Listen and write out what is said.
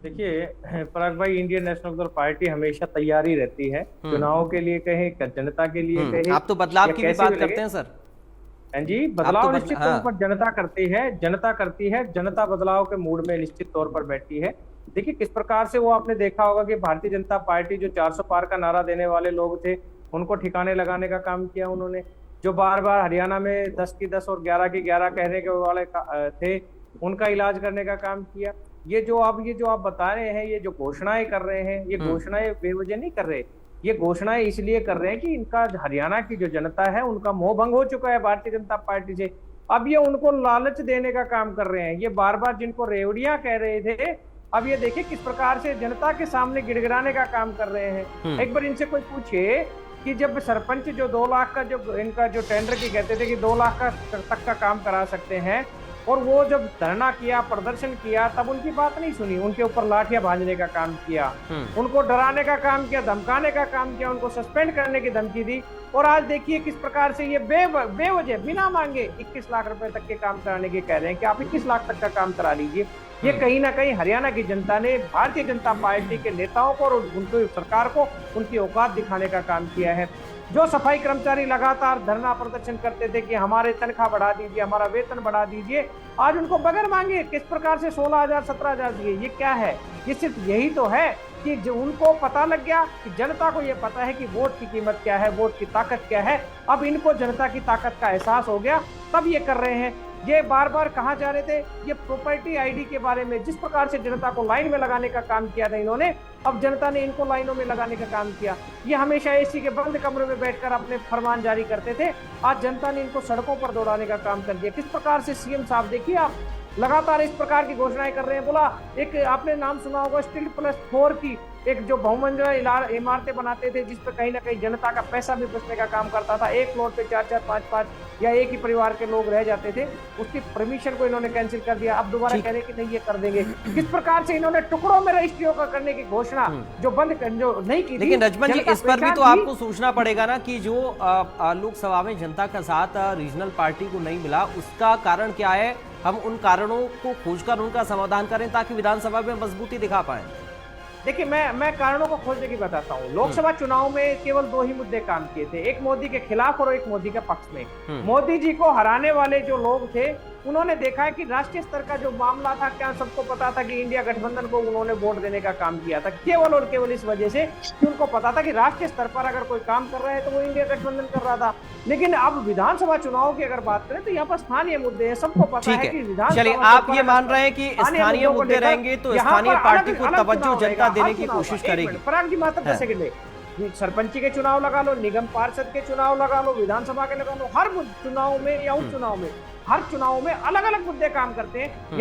देखिए पराग भाई, Indian national Congress party हमेशा तैयारी रहती है हम्म। चुनाव के लिए, कहे जनता के लिए कहे, आप तो बदलाव या की भी कैसे भी बात लगे। करते हैं सर। हाँ जी, आप तो बदलाव बदला निश्चित तौर हाँ। पर जनता करती है, जनता करती है, जनता बदलाव के मूड में निश्चित तौर पर बैठी है। देखिए किस प्रकार से वो आपने देखा होगा कि भारतीय जनता पार्टी जो 400 पार का नारा देने वाले लोग थे, उनको ठिकाने लगाने का काम किया उन्होंने। जो बार बार हरियाणा में 10 की 10 और 11 की 11 कहने के वाले थे, उनका इलाज करने का काम किया। ये जो आप बता रहे हैं, ये जो घोषणाएं कर रहे हैं, ये हम्म। घोषणाएं बेवजह नहीं कर रहे। ये घोषणाएं इसलिए कर रहे हैं कि इनका हरियाणा की जो जनता है, उनका मोह भंग हो चुका है भारतीय जनता पार्टी से। अब ये उनको लालच देने का काम कर रहे हैं। ये बार बार जिनको रेवड़ियां कह रहे थे, अब ये देखिए किस प्रकार से जनता के सामने गिड़गिड़ाने का काम कर रहे हैं। हम्म। एक बार इनसे कोई पूछे कि जब सरपंच जो 2 लाख का, जो इनका जो टेंडर की कहते थे कि 2 लाख का तक का काम करा सकते हैं, और वो जब धरना किया, प्रदर्शन किया, तब उनकी बात नहीं सुनी, उनके ऊपर लाठियां भाजने का काम किया, उनको डराने का काम किया, धमकाने का काम किया, उनको सस्पेंड करने की धमकी दी। और आज देखिए किस प्रकार से ये बेवजह बिना मांगे 21 लाख रुपए तक के काम कराने के कह रहे हैं कि आप 21 लाख तक का काम करा लीजिए। ये कहीं ना कहीं हरियाणा की जनता ने भारतीय जनता पार्टी के नेताओं को और उनकी सरकार को उनकी औकात दिखाने का काम किया है। जो सफाई कर्मचारी लगातार धरना प्रदर्शन करते थे कि हमारे तनख्वाह बढ़ा दीजिए, हमारा वेतन बढ़ा दीजिए, आज उनको बगैर मांगे किस प्रकार से 16,000 17,000 दिए। ये क्या है? ये सिर्फ यही तो है कि जो उनको पता लग गया कि जनता को ये पता है कि वोट की कीमत क्या है, वोट की ताकत क्या है। अब इनको जनता की ताकत का एहसास हो गया, तब ये कर रहे हैं। ये बार बार कहा जा रहे थे ये प्रॉपर्टी आईडी के बारे में, जिस प्रकार से जनता को लाइन में लगाने का काम किया था इन्होंने, अब जनता ने इनको लाइनों में लगाने का काम किया। ये हमेशा एसी के बंद कमरे में बैठकर अपने फरमान जारी करते थे, आज जनता ने इनको सड़कों पर दौड़ाने का काम कर दिया। किस प्रकार से सीएम साहब देखिए आप लगातार इस प्रकार की घोषणाएं कर रहे हैं। बोला, एक आपने नाम सुना होगा स्टील प्लस 4 की, एक जो बहुमंजिला इमारतें बनाते थे जिस पर कहीं ना कहीं जनता का पैसा भी बचने का काम करता था। एक फ्लोर पे 4 4 5 5 या एक ही परिवार के लोग रह जाते थे, उसकी परमिशन को इन्होंने कैंसिल कर दिया। अब दोबारा कह रहे कि नहीं ये कर देंगे। किस प्रकार से इन्होंने टुकड़ों में रजिस्ट्रियों का करने की घोषणा जो नहीं की थी। लेकिन रजमन जी, इस पर भी तो आपको सोचना पड़ेगा ना कि जो लोकसभा में जनता का साथ रीजनल पार्टी को नहीं मिला, उसका कारण क्या है। हम उन कारणों को खोजकर उनका समाधान करें ताकि विधानसभा में मजबूती दिखा पाए। देखिए मैं कारणों को खोजने की बताता हूँ। लोकसभा चुनाव में केवल 2 ही मुद्दे काम किए थे, एक मोदी के खिलाफ और एक मोदी के पक्ष में। मोदी जी को हराने वाले जो लोग थे, उन्होंने देखा है कि राष्ट्रीय स्तर का जो मामला था, क्या सबको पता था कि इंडिया गठबंधन को उन्होंने वोट देने का काम किया था, केवल और केवल इस वजह से कि उनको पता था कि राष्ट्रीय स्तर पर अगर कोई काम कर रहा है तो वो इंडिया गठबंधन कर रहा था। लेकिन अब विधानसभा चुनाव की अगर बात करें तो यहाँ पर स्थानीय मुद्दे हैं, सबको पता है कि विधानसभा। चलिए, आप ये मान रहे हैं कि स्थानीय मुद्दे रहेंगे तो स्थानीय पार्टी को तवज्जो जनता देने की कोशिश करेगी। पराग जी मात्र 10 सेकंड में, सरपंच के चुनाव लगा लो, निगम पार्षद के चुनाव लगा लो, विधानसभा के लगा लो, हर चुनाव में या उप चुनाव में, हर चुनाव में अलग अलग मुद्दे काम करते हैं।